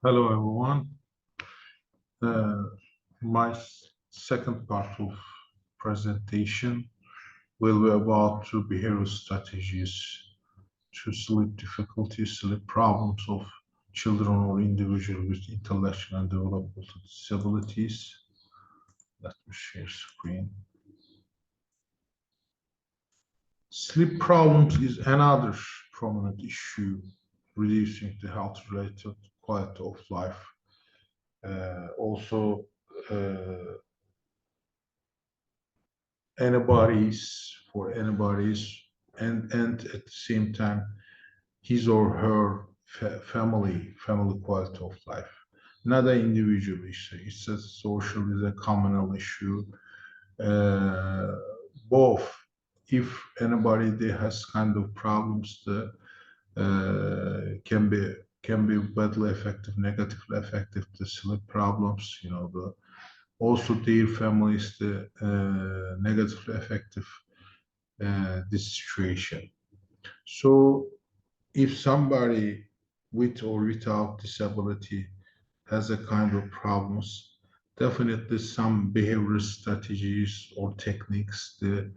Hello, everyone. Uh, my second part of presentation will be about two behavioral strategies to sleep difficulties, sleep problems of children or individuals with intellectual and developmental disabilities. Let me share screen. Sleep problems is another prominent issue, reducing the health-related quality of life. Also, antibodies and at the same time his or her family quality of life, not an individual issue. It's a social, is a communal issue. uh, Both, if anybody there has kind of problems, the can be badly affected, negatively affected the sleep problems, the also their families the negatively affected this situation. So if somebody with or without disability has a kind of problems, definitely some behavioral strategies or techniques that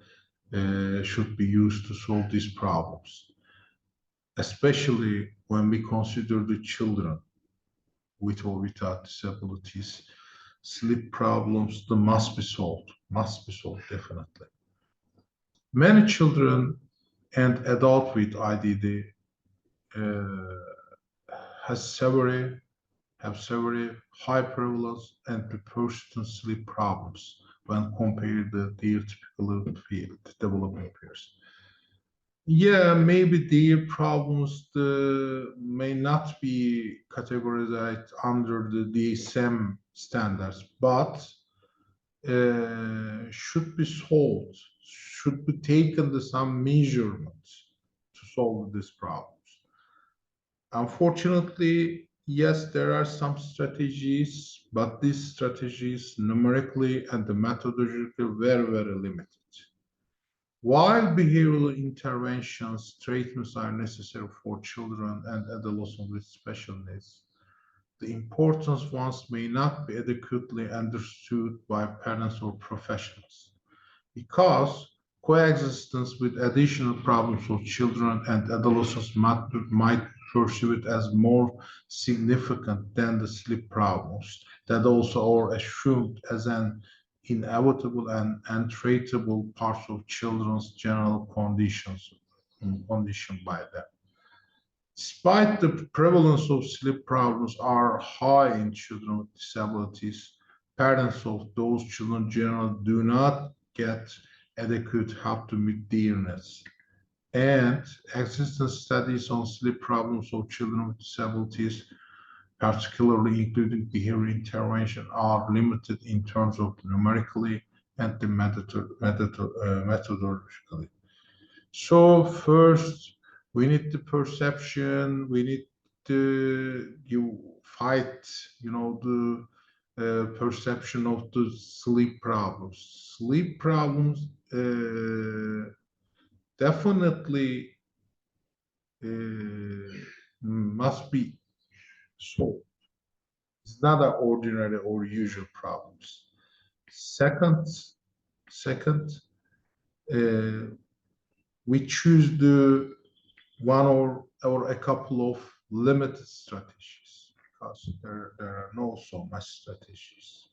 should be used to solve these problems, especially when we consider the children with or without disabilities. Sleep problems that must be solved definitely. Many children and adults with IDD has several high prevalence and persistent sleep problems when compared to their typical field developing peers. Yeah, maybe their problems may not be categorized under the DSM standards, but should be solved, should be taken to some measurements to solve these problems. Unfortunately, yes, there are some strategies, but these strategies numerically and methodologically very limited. While behavioral interventions, treatments are necessary for children and adolescents with special needs, the importance ones may not be adequately understood by parents or professionals because coexistence with additional problems of children and adolescents might perceive it as more significant than the sleep problems that also are assumed as an inevitable and untreatable part of children's general condition by them. Despite the prevalence of sleep problems are high in children with disabilities, parents of those children generally do not get adequate help to meet their needs. And existing studies on sleep problems of children with disabilities, particularly including behavior intervention, are limited in terms of numerically and the methodologically. So first, we need the perception. We need to fight, the perception of the sleep problems. Sleep problems definitely must be solved. It's not an ordinary or usual problems. Second, uh, we choose the one or a couple of limited strategies because there are no so much strategies.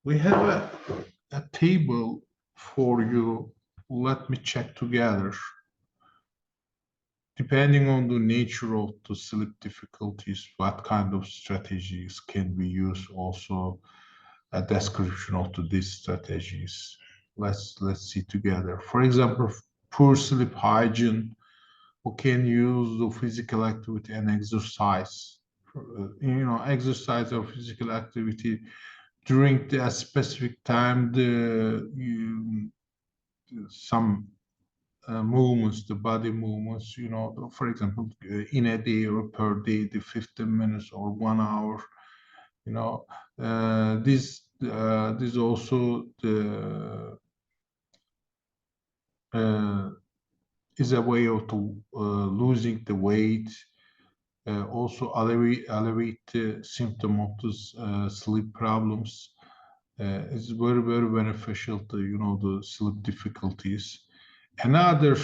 We have a table for you. Let me check together. Depending on the nature of the sleep difficulties, what kind of strategies can be used, also a description of these strategies. Let's see together. For example, poor sleep hygiene, who can use the physical activity and exercise. Exercise or physical activity during the specific time, some movements, the body movements, for example, in a day or per day, the 15 minutes or 1 hour, this also the is a way of losing the weight, also alleviate the symptom of the sleep problems. It's very, very beneficial to, the sleep difficulties. Another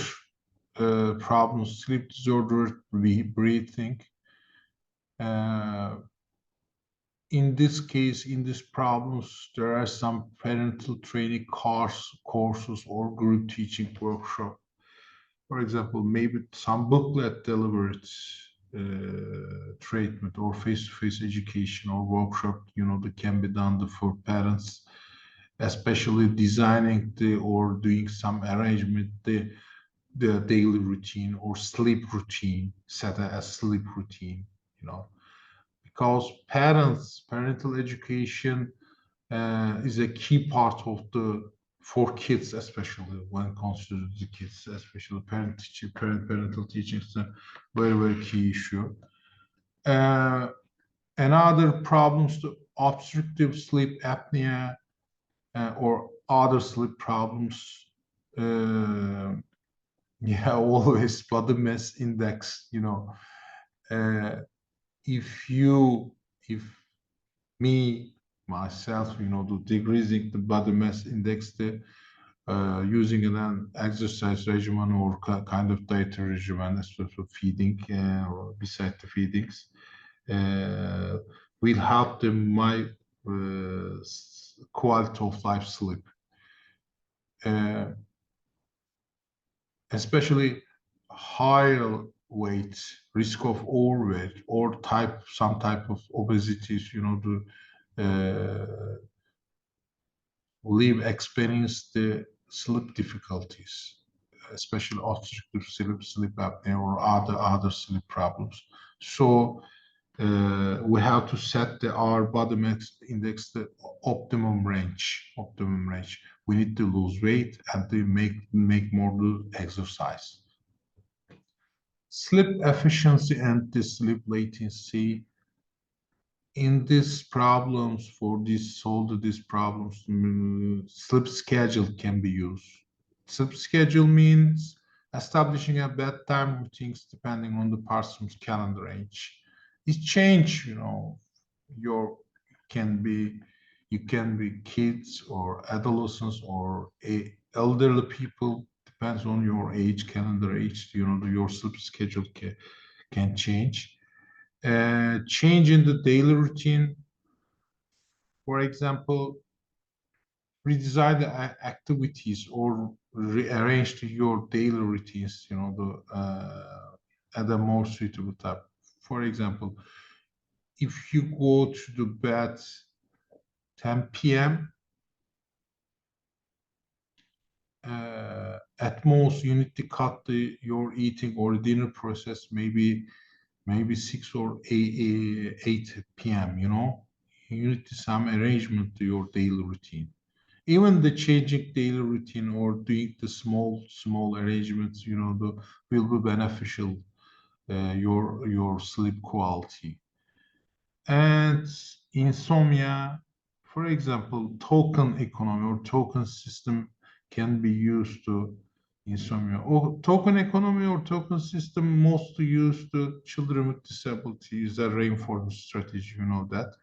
problem, sleep disorder, breathing. In this case, in these problems, there are some parental training courses or group teaching workshop. For example, maybe some booklet delivered treatment or face-to-face education or workshop, that can be done for parents, especially designing or doing some arrangement, the daily routine or sleep routine, set a sleep routine, because parental education is a key part of for kids, especially when it comes to the kids, especially parental teaching is a very, very key issue. Another problems, the obstructive sleep apnea or other sleep problems. Yeah, always body mass index. If me myself, decreasing the body mass index, using an exercise regimen or kind of dietary regimen, especially feeding or beside the feedings, will help my quality of life sleep. Especially higher weight, risk of overweight or some type of obesities, experience the sleep difficulties, especially obstructive sleep apnea or other sleep problems. So we have to set our body mass index the optimum range. We need to lose weight and to make more exercise. Sleep efficiency and the sleep latency. In these problems, solve these problems, sleep schedule can be used. Sleep schedule means establishing a bedtime routines depending on the person's calendar age. It change, your you can be kids or adolescents or elderly people, depends on your age, calendar age, your sleep schedule can change. Change in the daily routine. For example, redesign the activities or rearrange your daily routines, at a more suitable time. For example, if you go to the bed 10 p.m., at most you need to cut your eating or dinner process maybe 6 or 8 p.m. You need to some arrangement to your daily routine. Even the changing daily routine or doing the small arrangements, will be beneficial your sleep quality. And insomnia, for example, token economy or token system can be used to insomnia. Or token economy or token system mostly used to children with disabilities, a reinforcement strategy, that.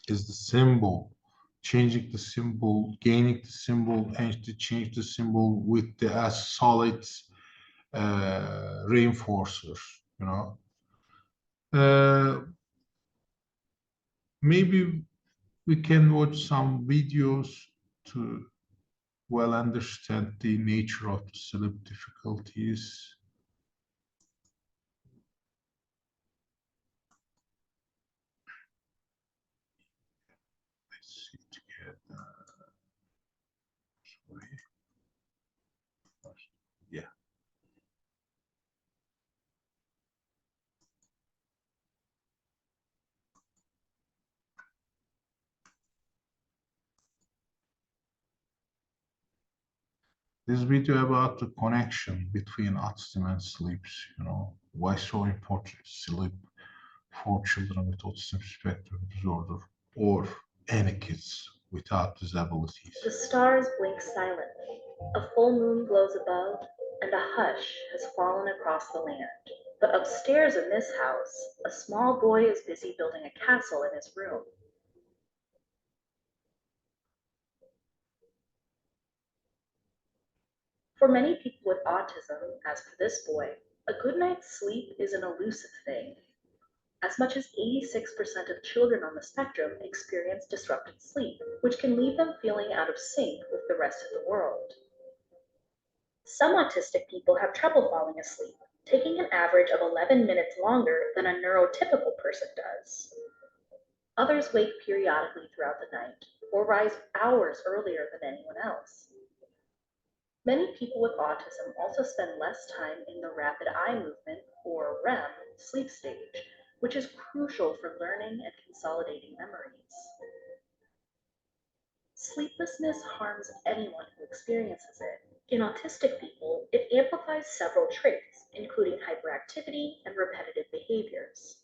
Is the symbol, changing the symbol, gaining the symbol, and to change the symbol with the solid reinforcers, maybe we can watch some videos to well understand the nature of the sleep difficulties. Let's see together. Sorry. Yeah. This video about the connection between autism and sleeps, why so important sleep for children with autism spectrum disorder or any kids without disabilities. The stars blink silently. A full moon glows above, and a hush has fallen across the land. But upstairs in this house, a small boy is busy building a castle in his room. For many people with autism, as for this boy, a good night's sleep is an elusive thing. As much as 86% of children on the spectrum experience disrupted sleep, which can leave them feeling out of sync with the rest of the world. Some autistic people have trouble falling asleep, taking an average of 11 minutes longer than a neurotypical person does. Others wake periodically throughout the night or rise hours earlier than anyone else. Many people with autism also spend less time in the rapid eye movement, or REM, sleep stage, which is crucial for learning and consolidating memories. Sleeplessness harms anyone who experiences it. In autistic people, it amplifies several traits, including hyperactivity and repetitive behaviors.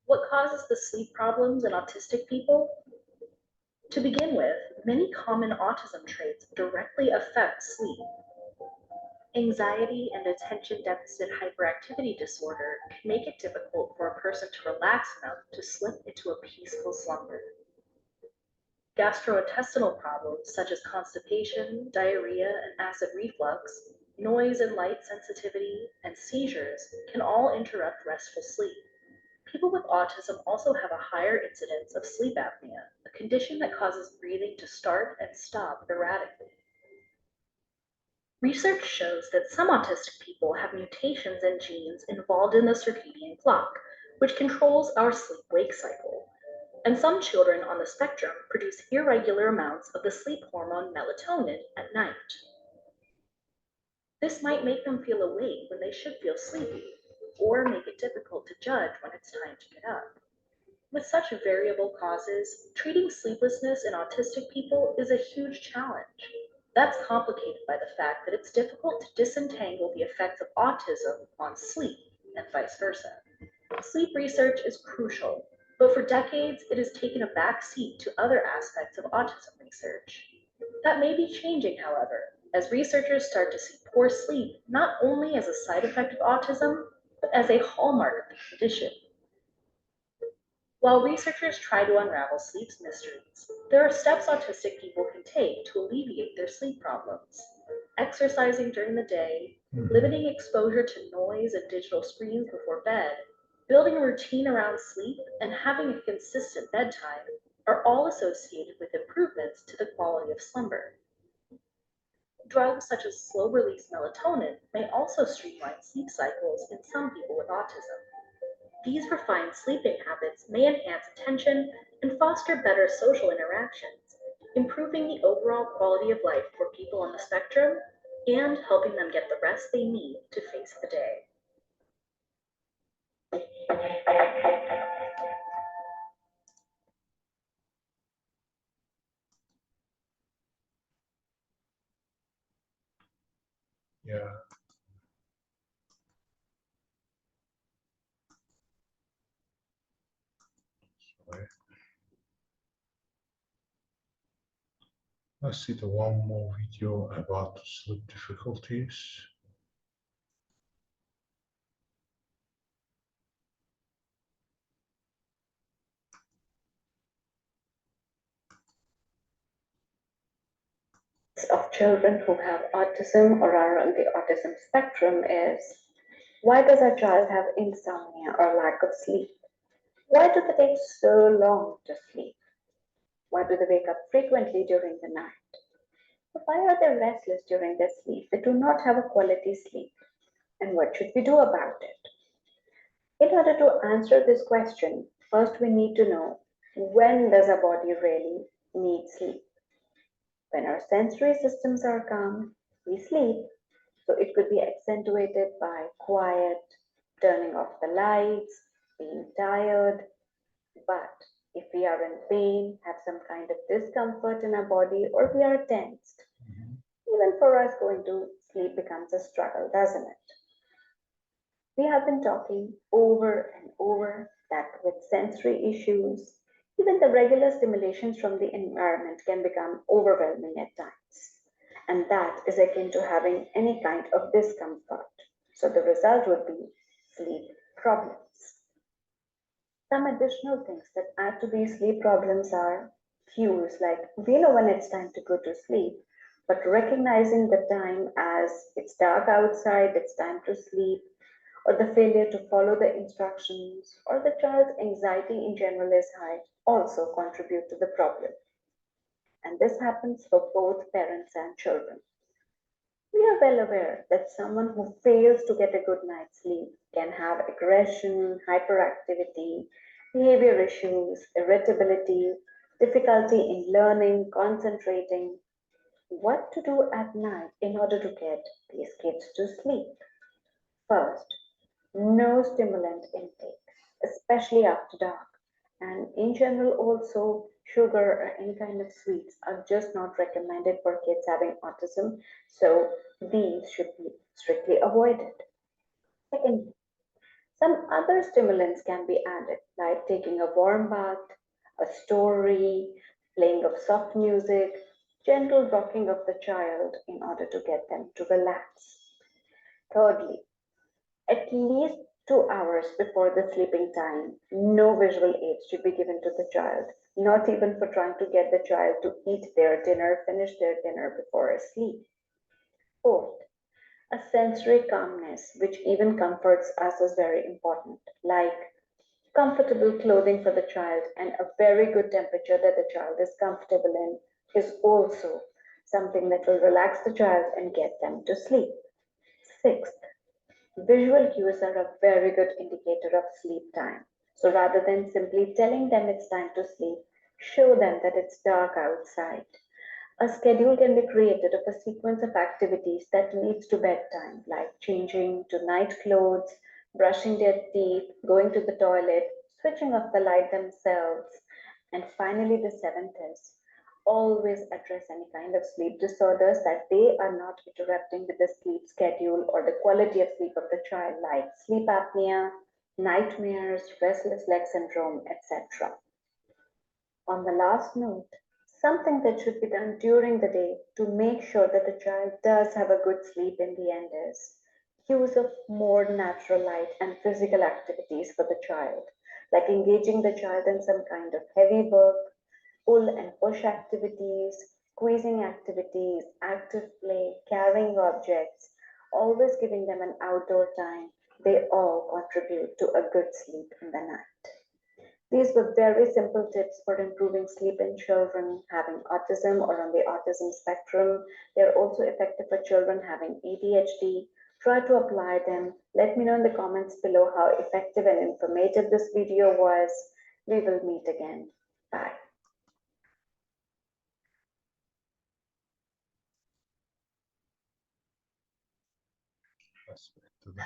What causes the sleep problems in autistic people? To begin with, many common autism traits directly affect sleep. Anxiety and attention deficit hyperactivity disorder can make it difficult for a person to relax enough to slip into a peaceful slumber. Gastrointestinal problems such as constipation, diarrhea, and acid reflux, noise and light sensitivity, and seizures can all interrupt restful sleep. People with autism also have a higher incidence of sleep apnea, a condition that causes breathing to start and stop erratically. Research shows that some autistic people have mutations in genes involved in the circadian clock, which controls our sleep-wake cycle. And some children on the spectrum produce irregular amounts of the sleep hormone melatonin at night. This might make them feel awake when they should feel sleepy, or make it difficult to judge when it's time to get up. With such variable causes, treating sleeplessness in autistic people is a huge challenge. That's complicated by the fact that it's difficult to disentangle the effects of autism on sleep and vice versa. Sleep research is crucial, but for decades it has taken a back seat to other aspects of autism research. That may be changing, however, as researchers start to see poor sleep not only as a side effect of autism, but as a hallmark of the condition. While researchers try to unravel sleep's mysteries, there are steps autistic people can take to alleviate their sleep problems. Exercising during the day, limiting exposure to noise and digital screens before bed, building a routine around sleep, and having a consistent bedtime are all associated with improvements to the quality of slumber. Drugs such as slow-release melatonin may also streamline sleep cycles in some people with autism. These refined sleeping habits may enhance attention and foster better social interactions, improving the overall quality of life for people on the spectrum and helping them get the rest they need to face the day. Yeah. Sorry. Let's see the one more video about sleep difficulties. Of children who have autism or are on the autism spectrum is, why does a child have insomnia or lack of sleep? Why do they take so long to sleep? Why do they wake up frequently during the night? Why are they restless during their sleep? They do not have a quality sleep. And what should we do about it? In order to answer this question, first we need to know, when does a body really need sleep? When our sensory systems are calm, we sleep. So it could be accentuated by quiet, turning off the lights, being tired. But if we are in pain, have some kind of discomfort in our body, or we are tensed, even for us going to sleep becomes a struggle, doesn't it? We have been talking over and over that with sensory issues, even the regular stimulations from the environment can become overwhelming at times. and that is akin to having any kind of discomfort. So the result would be sleep problems. Some additional things that add to these sleep problems are cues like we know when it's time to go to sleep, but recognizing the time as it's dark outside, it's time to sleep, or the failure to follow the instructions, or the child's anxiety in general is high also contribute to the problem. And this happens for both parents and children. We are well aware that someone who fails to get a good night's sleep can have aggression, hyperactivity, behavior issues, irritability, difficulty in learning, concentrating. What to do at night in order to get these kids to sleep? First, no stimulant intake, especially after dark. And in general, also, sugar or any kind of sweets are just not recommended for kids having autism. So these should be strictly avoided. Second, some other stimulants can be added, like taking a warm bath, a story, playing of soft music, gentle rocking of the child in order to get them to relax. Thirdly, at least 2 hours before the sleeping time, no visual aids should be given to the child, not even for trying to get the child to eat their dinner, finish their dinner before sleep. Fourth, a sensory calmness, which even comforts us, is very important, like comfortable clothing for the child and a very good temperature that the child is comfortable in is also something that will relax the child and get them to sleep. Sixth, visual cues are a very good indicator of sleep time. So rather than simply telling them it's time to sleep, show them that it's dark outside. A schedule can be created of a sequence of activities that leads to bedtime, like changing to night clothes, brushing their teeth, going to the toilet, switching off the light themselves. And finally, the seventh is always address any kind of sleep disorders that they are not interrupting with the sleep schedule or the quality of sleep of the child, like sleep apnea, nightmares, restless leg syndrome, etc. On the last note, something that should be done during the day to make sure that the child does have a good sleep in the end is use of more natural light and physical activities for the child, like engaging the child in some kind of heavy work, pull and push activities, squeezing activities, active play, carrying objects, always giving them an outdoor time. They all contribute to a good sleep in the night. These were very simple tips for improving sleep in children having autism or on the autism spectrum. They're also effective for children having ADHD. Try to apply them. Let me know in the comments below how effective and informative this video was. We will meet again. Bye.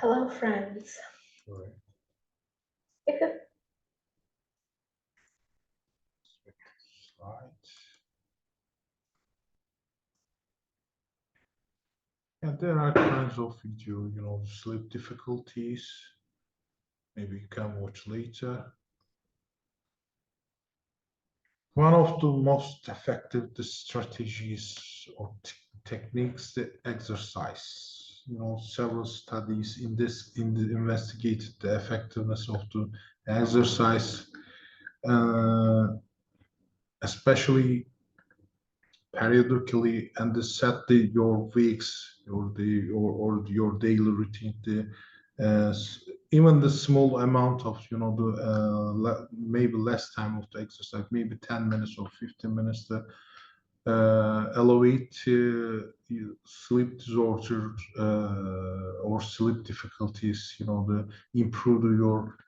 Hello, friends. Right. If you Slide. And there are kinds of video, sleep difficulties. Maybe you can watch later. One of the most effective strategies or techniques, the exercise. Several studies investigated the effectiveness of the exercise, especially periodically, and set your weeks, or your daily routine. Even the small amount of maybe less time of the exercise, maybe 10 minutes or 15 minutes, to elevate sleep disorder or sleep difficulties.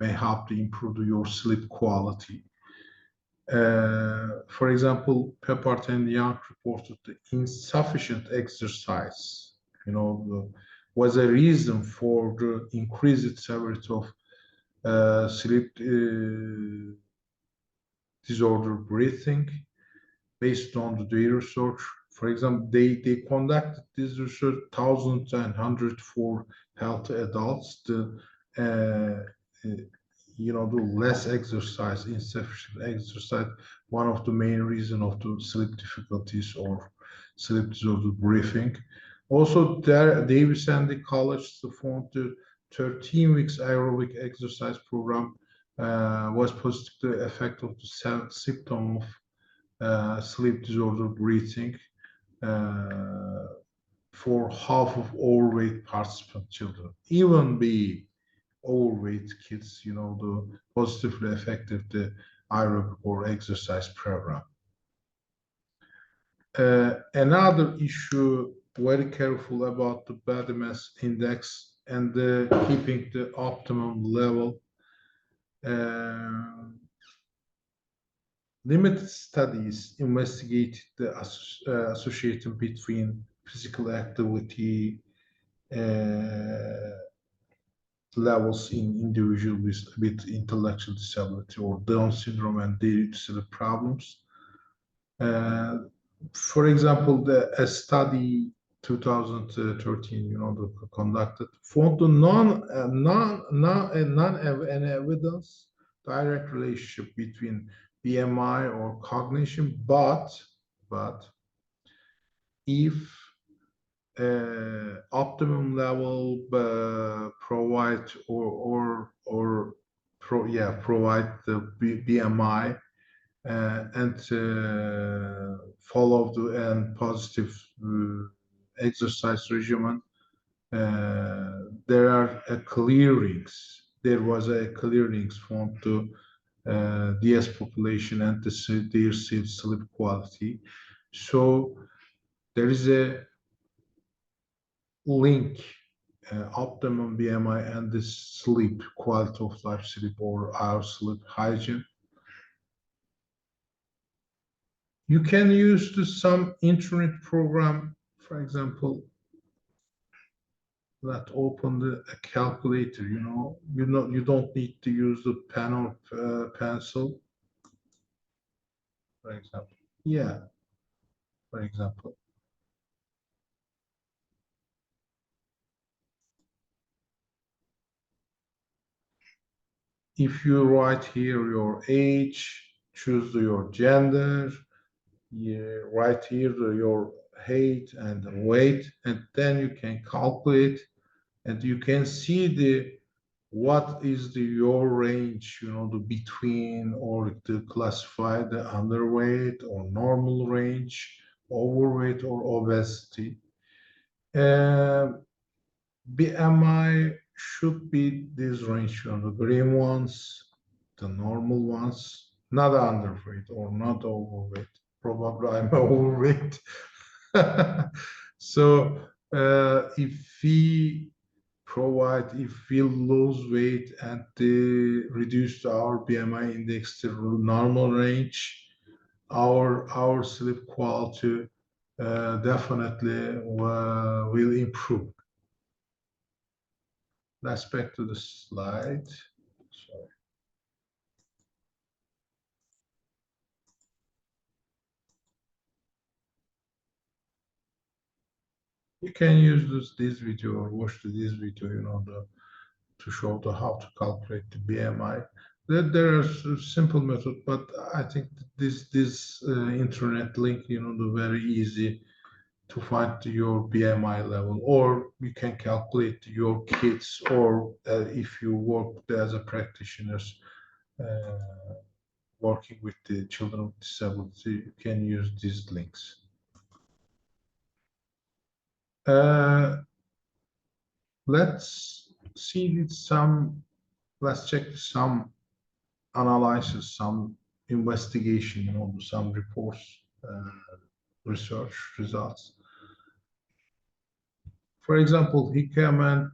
May help to improve your sleep quality. For example, Peppard and Young reported the insufficient exercise, was a reason for the increased severity of sleep disorder breathing based on the research. For example, they conducted this research 1,104 healthy adults. The less exercise, insufficient exercise, one of the main reasons of the sleep difficulties or sleep disorder briefing. Also, Davis and the college formed the 13 weeks aerobic exercise program was positively effective the symptom of sleep disorder breathing for half of overweight participant children. Even be overweight kids, the positively effective the aerobic or exercise program. Another issue, very careful about the body mass index and keeping the optimum level. Limited studies investigated the association between physical activity levels in individuals with intellectual disability or Down syndrome and their sleep problems. For example, a study 2013, conducted found an evidence direct relationship between BMI or cognition, but if optimum level provide provide the BMI and follow the positive exercise regimen. There was a clearings found to DS population and their sleep quality. So there is a link, optimum BMI and the sleep quality of life sleep or our sleep hygiene. You can use some internet program, for example, that open a calculator. You don't need to use the pen or pencil, for example. Yeah, for example. If you write here your age, choose your gender, write here your height and weight, and then you can calculate, and you can see what is your range, the between, or to classify the underweight or normal range, overweight or obesity. BMI should be this range, the green ones, the normal ones, not underweight or not overweight. Probably I'm overweight. So if we lose weight and reduce our BMI index to normal range, our sleep quality definitely will improve. Let's back to the slide. Sorry. You can use this video or watch this video, to show how to calculate the BMI. There are simple method, but I think this internet link, the very easy to find your BMI level, or you can calculate your kids, or if you work as a practitioners working with the children with disability, you can use these links. Let's check some analysis, some investigation, some reports, research results. For example, Hikam and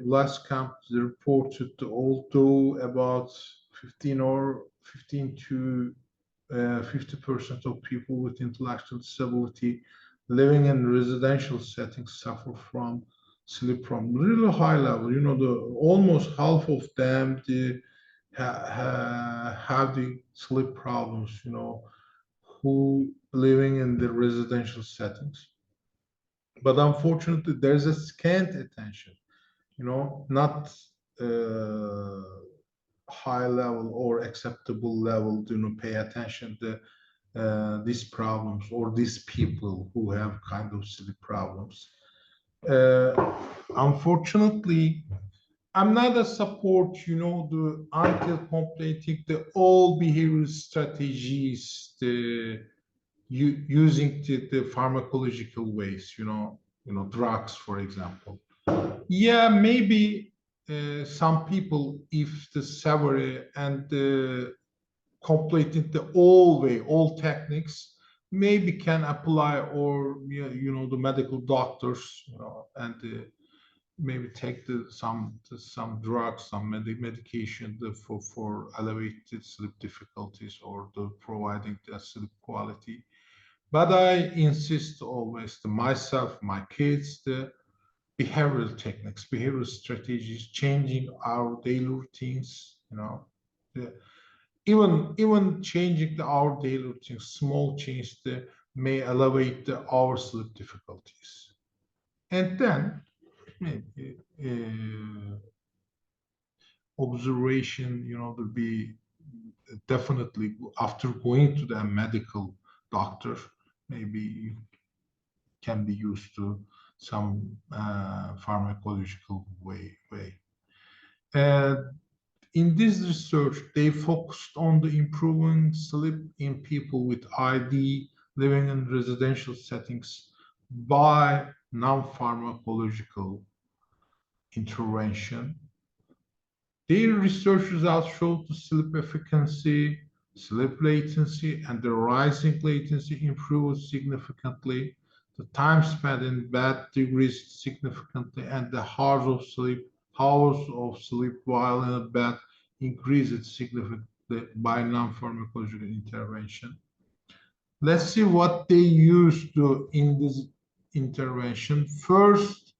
Laskamp reported although about 15 to 50% of people with intellectual disability living in residential settings suffer from sleep problem, really high level. Almost half of them have the sleep problems. Who living in the residential settings. But unfortunately, there's a scant attention, not high level or acceptable level, pay attention to these problems or these people who have kind of sleep problems. Unfortunately, I'm not a support, until completing the all behavioral strategies, using the pharmacological ways, drugs, for example. Yeah, maybe some people, if the severity and completed the all techniques, maybe can apply, or the medical doctors, and maybe take some drugs, some medication for elevated sleep difficulties or the providing the sleep quality. But I insist always to myself, my kids, the behavioral techniques, behavioral strategies, changing our daily routines, the, even changing our daily routines, small change may elevate our sleep difficulties. And then maybe observation, will be definitely after going to the medical doctor, maybe you can be used to some pharmacological way. And in this research, they focused on the improving sleep in people with ID living in residential settings by non-pharmacological intervention. Their research results showed the sleep efficiency, sleep latency, and the rising latency improved significantly. The time spent in bed decreased significantly, and the hours of sleep while in bed increased significantly by non-pharmacological intervention. Let's see what they used to in this intervention. First,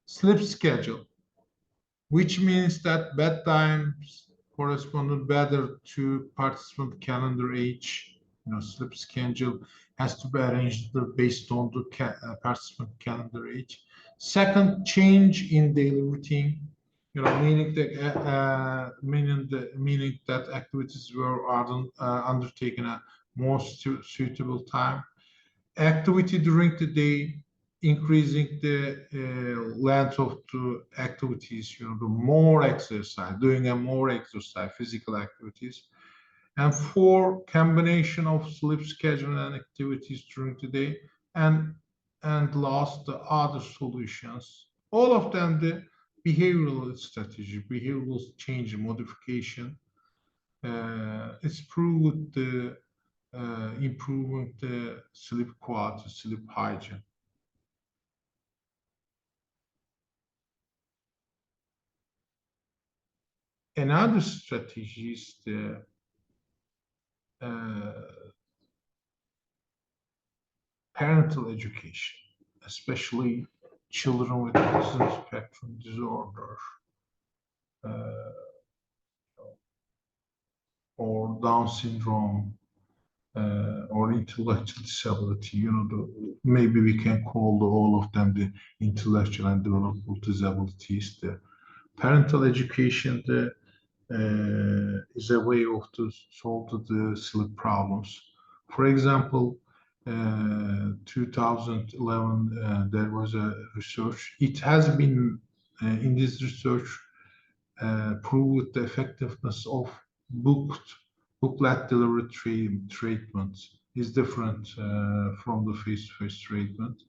sleep schedule, which means that bedtimes corresponded better to participant calendar age. Sleep schedule has to be arranged based on the participant calendar age. Second, change in daily routine. Meaning that activities were undertaken at more suitable time. Activity during the day, increasing the length of the activities, the more exercise, doing a more exercise, physical activities. And four, combination of sleep schedule and activities during the day. And last, the other solutions. All of them, the behavioral strategy, behavioral change, modification. It's proved the improving the sleep quality, sleep hygiene. Another strategy is the parental education, especially children with autism spectrum disorder or Down syndrome or intellectual disability. Maybe we can call all of them the intellectual and developmental disabilities. The parental education is a way of to solve the sleep problems. For example, 2011, there was a research. It has been in this research proved the effectiveness of booklet delivery treatments is different from the face-to-face treatment.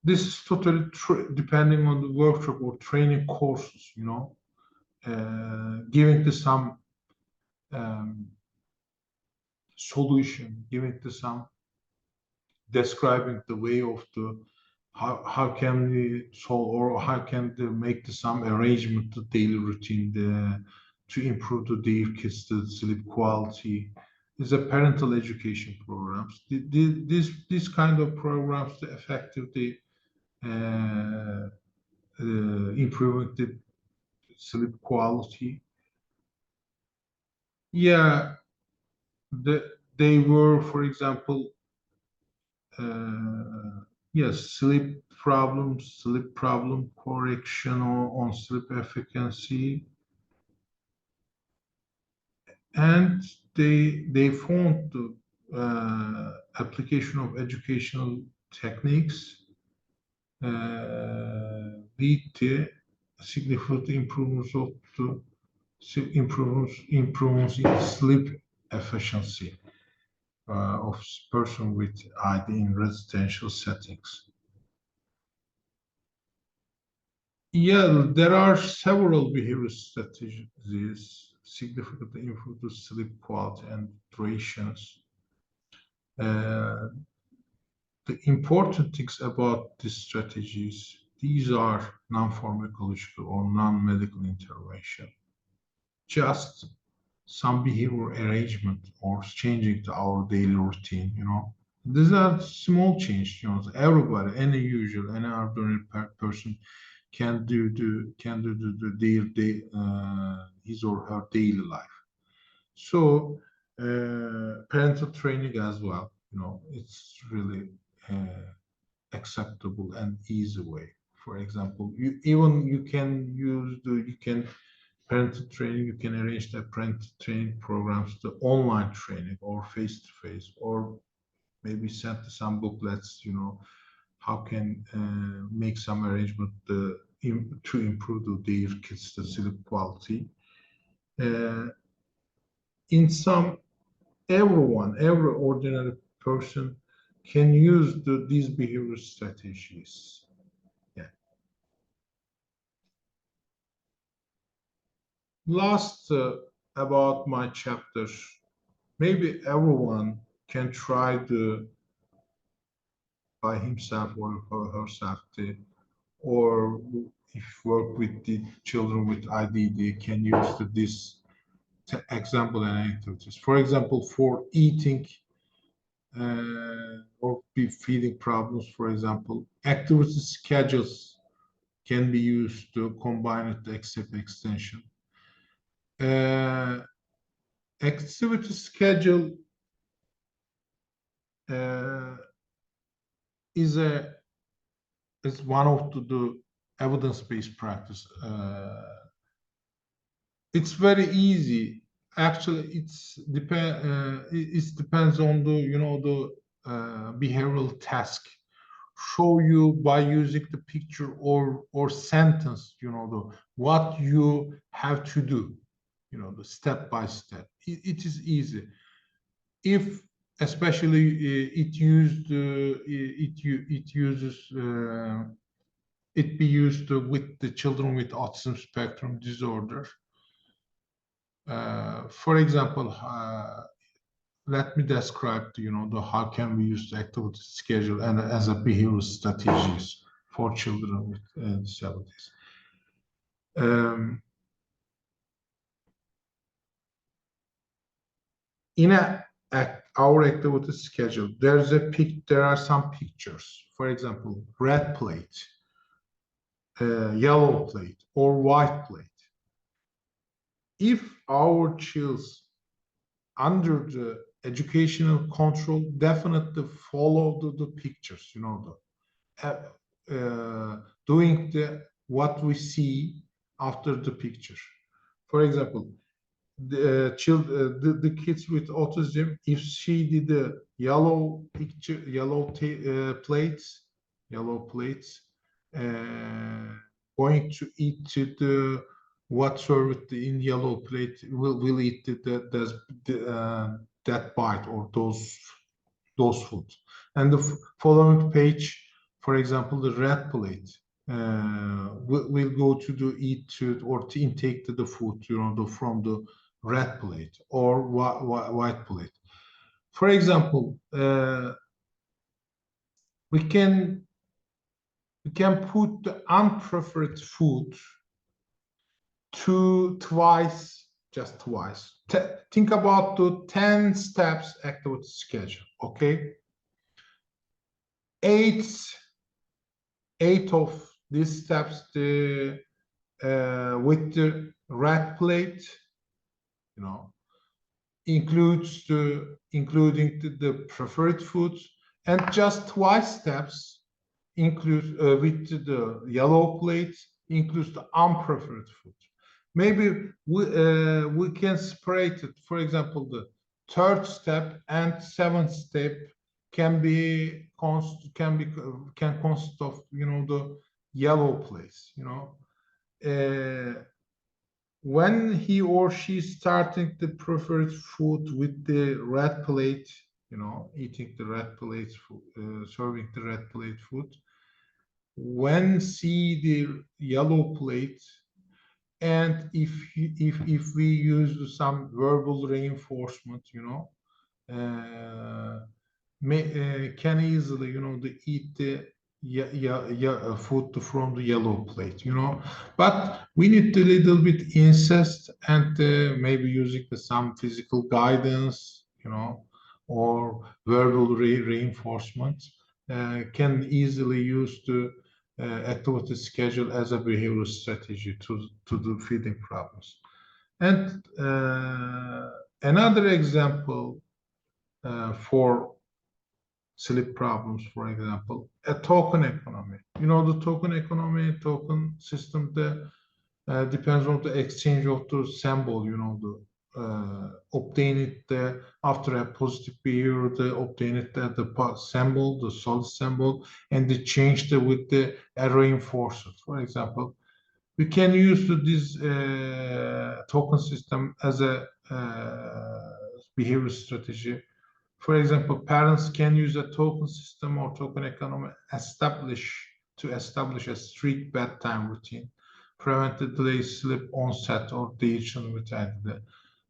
This is totally depending on the workshop or training courses, giving to some solution, giving to some describing the way of the how can we solve or how can they make some arrangement to daily routine to improve their kids the sleep quality. Is a parental education programs. This kind of programs the effectively improving the sleep quality. Yeah, they were, for example, yes, sleep problem correction on sleep efficacy. and they found the application of educational techniques lead to significant improvements of the improvements in sleep efficiency of person with ID in residential settings. Yeah, there are several behavioral strategies significantly improve the sleep quality and durations. The important things about these strategies, these are non-pharmacological or non-medical intervention. Just some behavior arrangement or changing to our daily routine, These are small change, everybody, any usual, any ordinary person can do his or her daily life. So parental training as well, it's really acceptable and easy way. For example, you can parental training, you can arrange the parental training programs, the online training or face-to-face, or maybe send some booklets, how can make some arrangement to improve their kids' sleep quality. In some, every ordinary person can use these behavioral strategies. Yeah. Last about my chapter, maybe everyone can try to by himself or herself or if work with the children with ID, they can use this example and activities. For example, for eating or feeding problems, for example, activity schedules can be used to combine with the accept extension. Activity schedule is one of the evidence-based practice. It's very easy. Actually, it depends on the behavioral task. Show you by using the picture or sentence, what you have to do, the step by step. It is easy. If especially it be used with the children with autism spectrum disorder. For example, let me describe, how can we use the activity schedule and as a behavioral strategies for children with disabilities. In our activity schedule, there are some pictures. For example, red plate, yellow plate, or white plate. If our children under the educational control definitely follow the pictures, doing what we see after the picture. For example, the kids with autism, if she did the yellow picture, plates, going to eat the what served in yellow plate will eat that bite or those foods. And the following page, for example, the red plate will go to eat or to intake the food, from the red plate or white plate. For example, we can put the unpreferred food just twice. Think about the 10 steps activity schedule, okay? Eight of these steps with the red plate, including the preferred foods, and just twice steps include with the yellow plate includes the unpreferred food. maybe we can separate it. For example, the third step and seventh step can consist of, you know, the yellow place, you know. When he or she starting the preferred food with the red plate, you know, eating the red plate food, serving the red plate food, when see the yellow plate, and if we use some verbal reinforcement, you know, can easily, you know, eat the food from the yellow plate, you know. But we need a little bit insist and maybe using some physical guidance, you know, or verbal reinforcement can easily use the activity schedule as a behavioral strategy to the feeding problems. And another example for sleep problems, for example, a token economy. You know, the token economy, token system that depends on the exchange of the symbol, you know, the obtain it after a positive behavior, the obtain it the symbol, the solid symbol, and they change the with the reinforcer. For example, we can use this token system as a behavior strategy. For example, parents can use a token system or token economy to establish a strict bedtime routine, prevent the delayed sleep onset or deletion routine.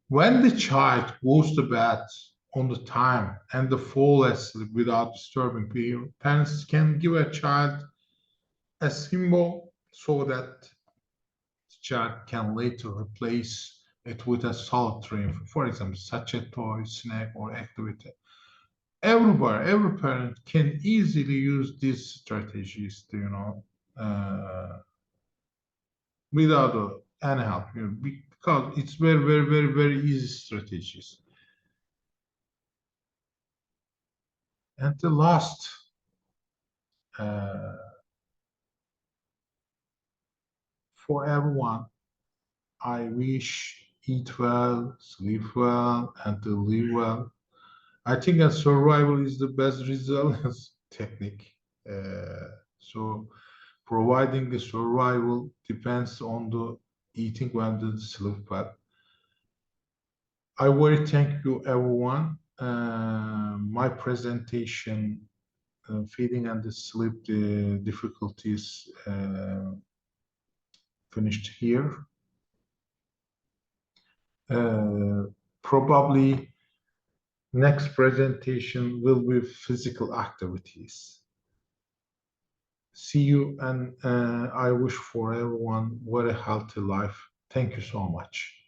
When the child goes to bed on the time and the fall asleep without disturbing behavior, parents can give a child a symbol so that the child can later replace it with a solid reinforcement, for example, such a toy, snack, or activity. Every parent can easily use these strategies to, you know, without any help, you know, because it's very easy strategies. And the last, for everyone, I wish eat well, sleep well, and to live well. I think that survival is the best resilience technique. So providing the survival depends on the eating well and sleep well. I very thank you, everyone. My presentation, feeding and the sleep difficulties, finished here. Probably next presentation will be physical activities. See you, and I wish for everyone very healthy life. Thank you so much.